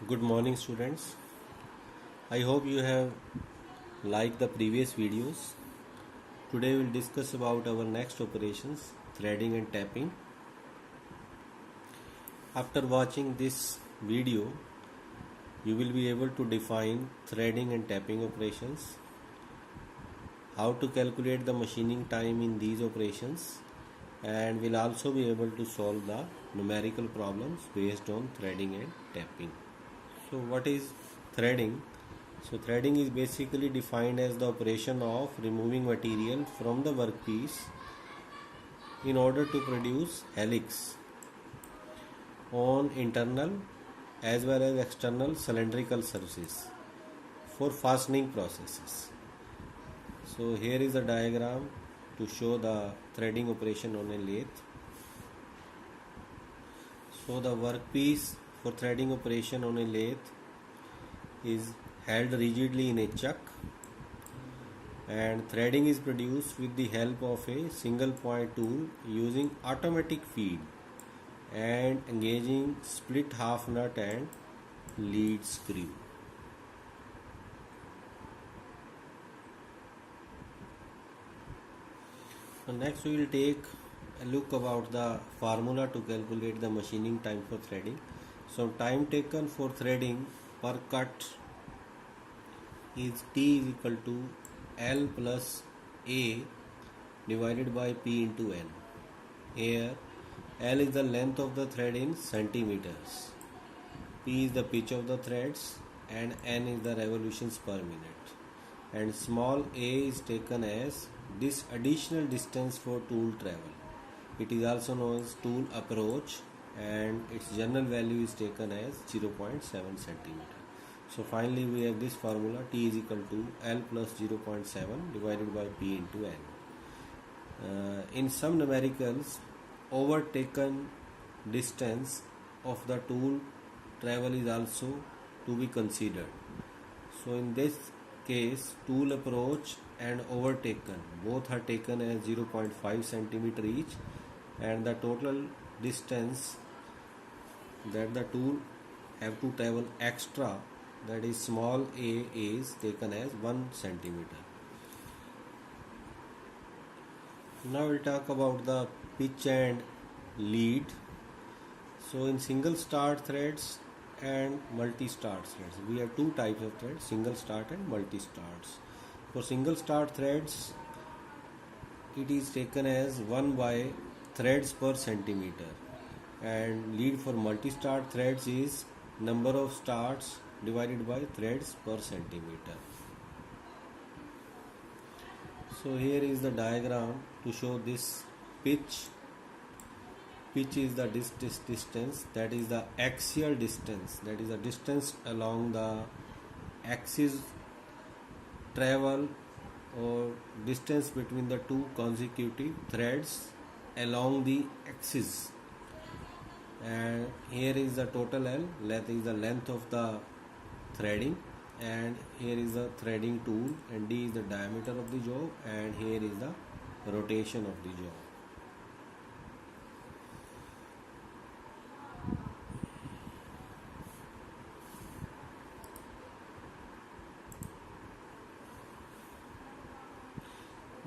Good morning, students. I hope you have liked the previous videos. Today we'll discuss about our next operations, threading and tapping. After watching this video, you will be able to define threading and tapping operations, how to calculate the machining time in these operations, and will also be able to solve the numerical problems based on threading and tapping. So what is threading? So threading is basically defined as the operation of removing material from the workpiece in order to produce helix on internal as well as external cylindrical surfaces for fastening processes. So here is a diagram to show the threading operation on a lathe. So the workpiece for threading operation on a lathe is held rigidly in a chuck, and threading is produced with the help of a single point tool using automatic feed and engaging split half nut and lead screw. So next we will take a look about the formula to calculate the machining time for threading. So time taken for threading per cut is T is equal to L plus A divided by P into N. Here L is the length of the thread in centimeters, P is the pitch of the threads, and N is the revolutions per minute. And small a is taken as this additional distance for tool travel. It is also known as tool approach, and its general value is taken as 0.7 centimeter. So finally we have this formula, T is equal to L plus 0.7 divided by P into N. In some numericals, overtaken distance of the tool travel is also to be considered. So in this case, tool approach and overtaken both are taken as 0.5 centimeter each, and the total distance that the tool have to travel extra, that is small a, is taken as 1 centimeter. Now we'll talk about the pitch and lead. So in single start threads and multi start threads, we have two types of threads, single start and multi starts. For single start threads, it is taken as 1 by threads per centimeter, and lead for multi start threads is number of starts divided by threads per centimeter. So here is the diagram to show this pitch. Pitch is the distance, that is the axial distance, that is the distance along the axis travel or distance between the two consecutive threads along the axis. And here is the total L, that is the length of the threading, and here is the threading tool, and D is the diameter of the job, and here is the rotation of the job.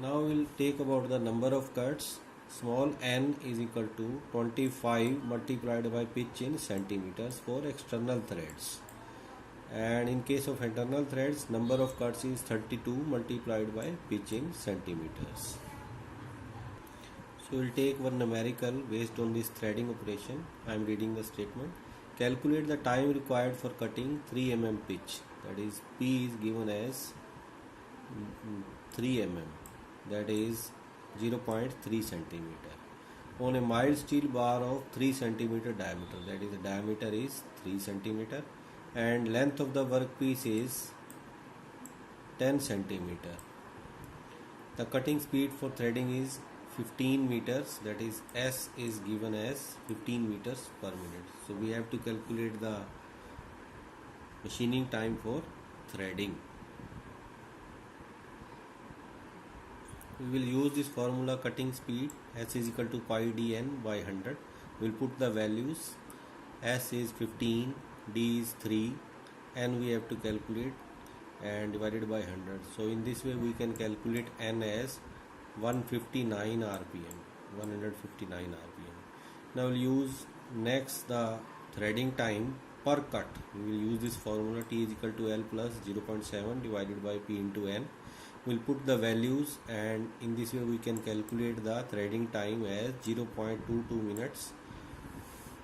Now we'll take about the number of cuts. Small n is equal to 25 multiplied by pitch in centimeters for external threads, and in case of internal threads, number of cuts is 32 multiplied by pitch in centimeters. So we'll take one numerical based on this threading operation. I am reading the statement. Calculate the time required for cutting 3 mm pitch, that is P is given as 3 mm, that is 0.3 centimeter, on a mild steel bar of 3 centimeter diameter, that is the diameter is 3 centimeter, and length of the workpiece is 10 centimeter. The cutting speed for threading is 15 meters, that is S is given as 15 meters per minute. So we have to calculate the machining time for threading. We will use this formula, cutting speed S is equal to pi dn by 100. We will put the values. S is 15, D is 3, N we have to calculate and divided by 100. So in this way we can calculate N as 159 rpm. 159 rpm. Now we'll use next the threading time per cut. We will use this formula, T is equal to L plus 0.7 divided by P into N. We'll put the values, and in this way we can calculate the threading time as 0.22 minutes.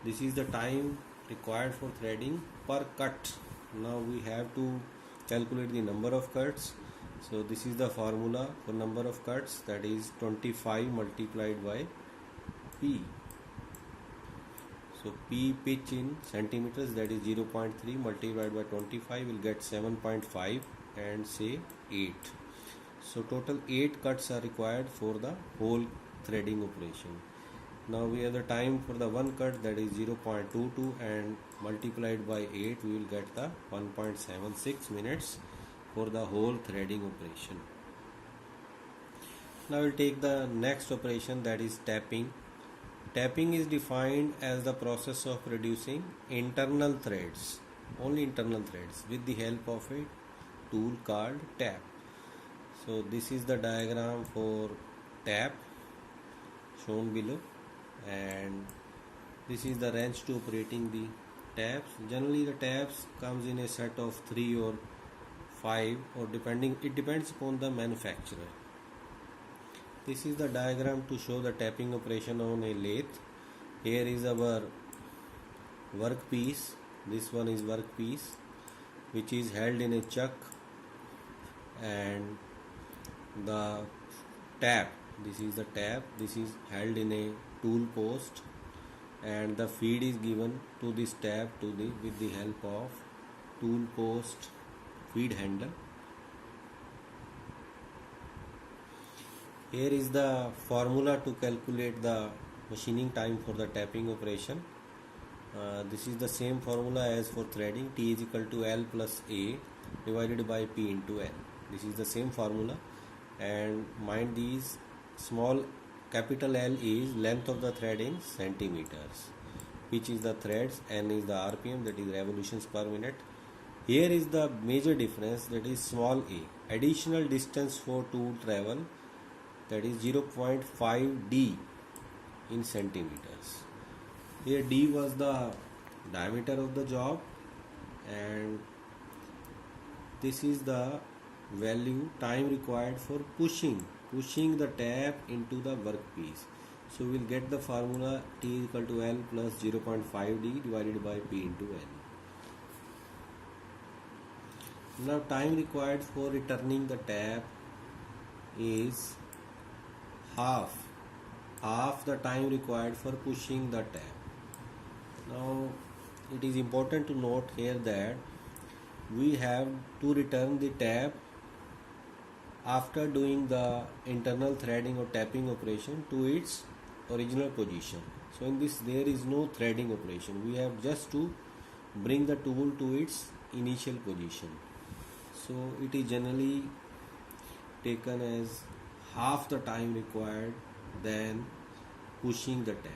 This is the time required for threading per cut. Now we have to calculate the number of cuts. So this is the formula for number of cuts, that is 25 multiplied by P. So P, pitch in centimeters, that is 0.3 multiplied by 25 will get 7.5 and say 8. So total 8 cuts are required for the whole threading operation. Now we have the time for the one cut, that is 0.22, and multiplied by 8 we will get the 1.76 minutes for the whole threading operation. Now we'll take the next operation, that is tapping. Tapping is defined as the process of producing internal threads, only internal threads, with the help of a tool called tap. So this is the diagram for tap shown below, and this is the wrench to operating the taps. Generally the taps comes in a set of 3 or 5, or it depends upon the manufacturer. This is the diagram to show the tapping operation on a lathe. Here is our workpiece. This one is workpiece, which is held in a chuck, and the tap, this is the tap, this is held in a tool post, and the feed is given to this tap with the help of tool post feed handle. Here is the formula to calculate the machining time for the tapping operation. This is the same formula as for threading, T is equal to L plus A divided by P into N. This is the same formula, and mind these, small capital L is length of the thread in centimeters, which is the threads, N is the RPM, that is revolutions per minute. Here is the major difference, that is small a, additional distance for tool travel, that is 0.5 D in centimeters. Here D was the diameter of the job, and this is the value time required for pushing the tap into the workpiece. So we will get the formula, T is equal to L plus 0.5 D divided by P into N. Now time required for returning the tap is half the time required for pushing the tap. Now it is important to note here that we have to return the tap after doing the internal threading or tapping operation to its original position. So in this there is no threading operation, we have just to bring the tool to its initial position. So it is generally taken as half the time required than pushing the tap.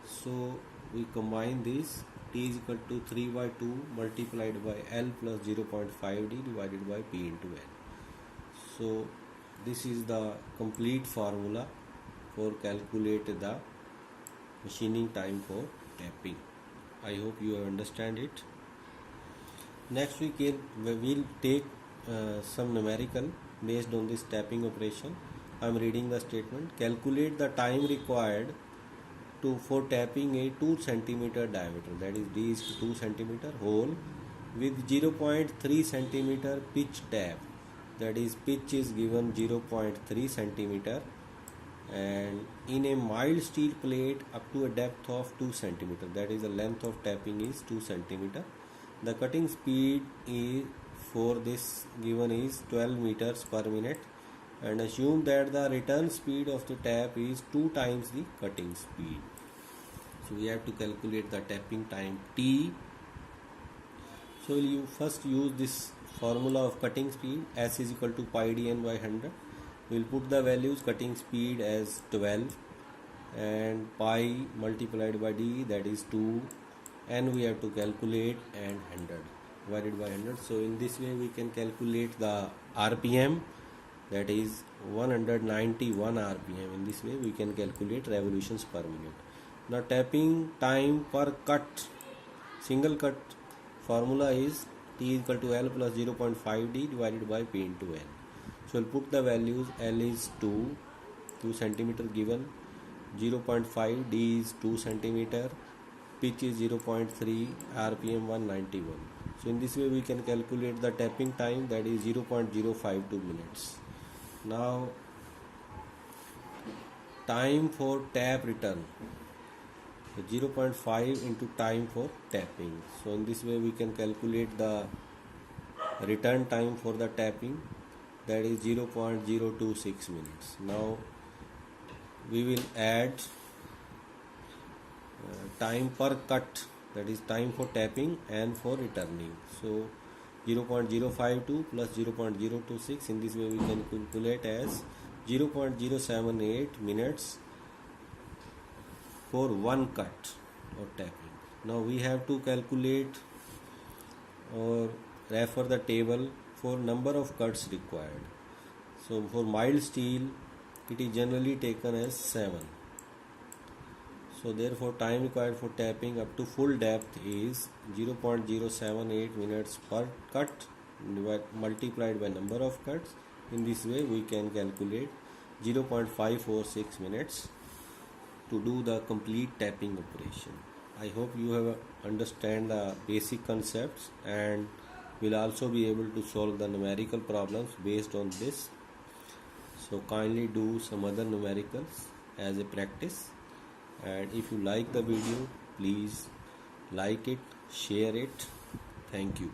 So we combine this, T is equal to 3 by 2 multiplied by L plus 0.5 D divided by P into N. So this is the complete formula for calculate the machining time for tapping. I hope you understand it. Next we will take some numerical based on this tapping operation. I am reading the statement. Calculate the time required for tapping a 2 cm diameter, that is D is 2 cm hole with 0.3 cm pitch tap, that is pitch is given 0.3 cm, and in a mild steel plate up to a depth of 2 cm, that is the length of tapping is 2 cm. The cutting speed is for this given is 12 meters per minute, and assume that the return speed of the tap is 2 times the cutting speed. So we have to calculate the tapping time T. So you first use this formula of cutting speed, S is equal to pi dn by 100. We will put the values, cutting speed as 12 and pi multiplied by d, that is 2, and we have to calculate and 100 divided by 100. So in this way we can calculate the RPM, that is 191 RPM. In this way we can calculate revolutions per minute. Now tapping time per cut, single cut formula is T is equal to L plus 0.5 D divided by P into N. So we'll put the values. L is 2 centimeter given, 0.5, D is 2 centimeter, pitch is 0.3, RPM 191. So in this way we can calculate the tapping time, that is 0.052 minutes. Now time for tap return, 0.5 into time for tapping. So in this way we can calculate the return time for the tapping, that is 0.026 minutes. Now we will add time per cut, that is time for tapping and for returning. So 0.052 plus 0.026, in this way we can calculate as 0.078 minutes for one cut or tapping. Now we have to calculate or refer the table for number of cuts required. So for mild steel it is generally taken as 7. So therefore time required for tapping up to full depth is 0.078 minutes per cut multiplied by number of cuts. In this way we can calculate 0.546 minutes to do the complete tapping operation. I hope you have understand the basic concepts and will also be able to solve the numerical problems based on this. So kindly do some other numericals as a practice, and if you like the video, please like it, share it. Thank you.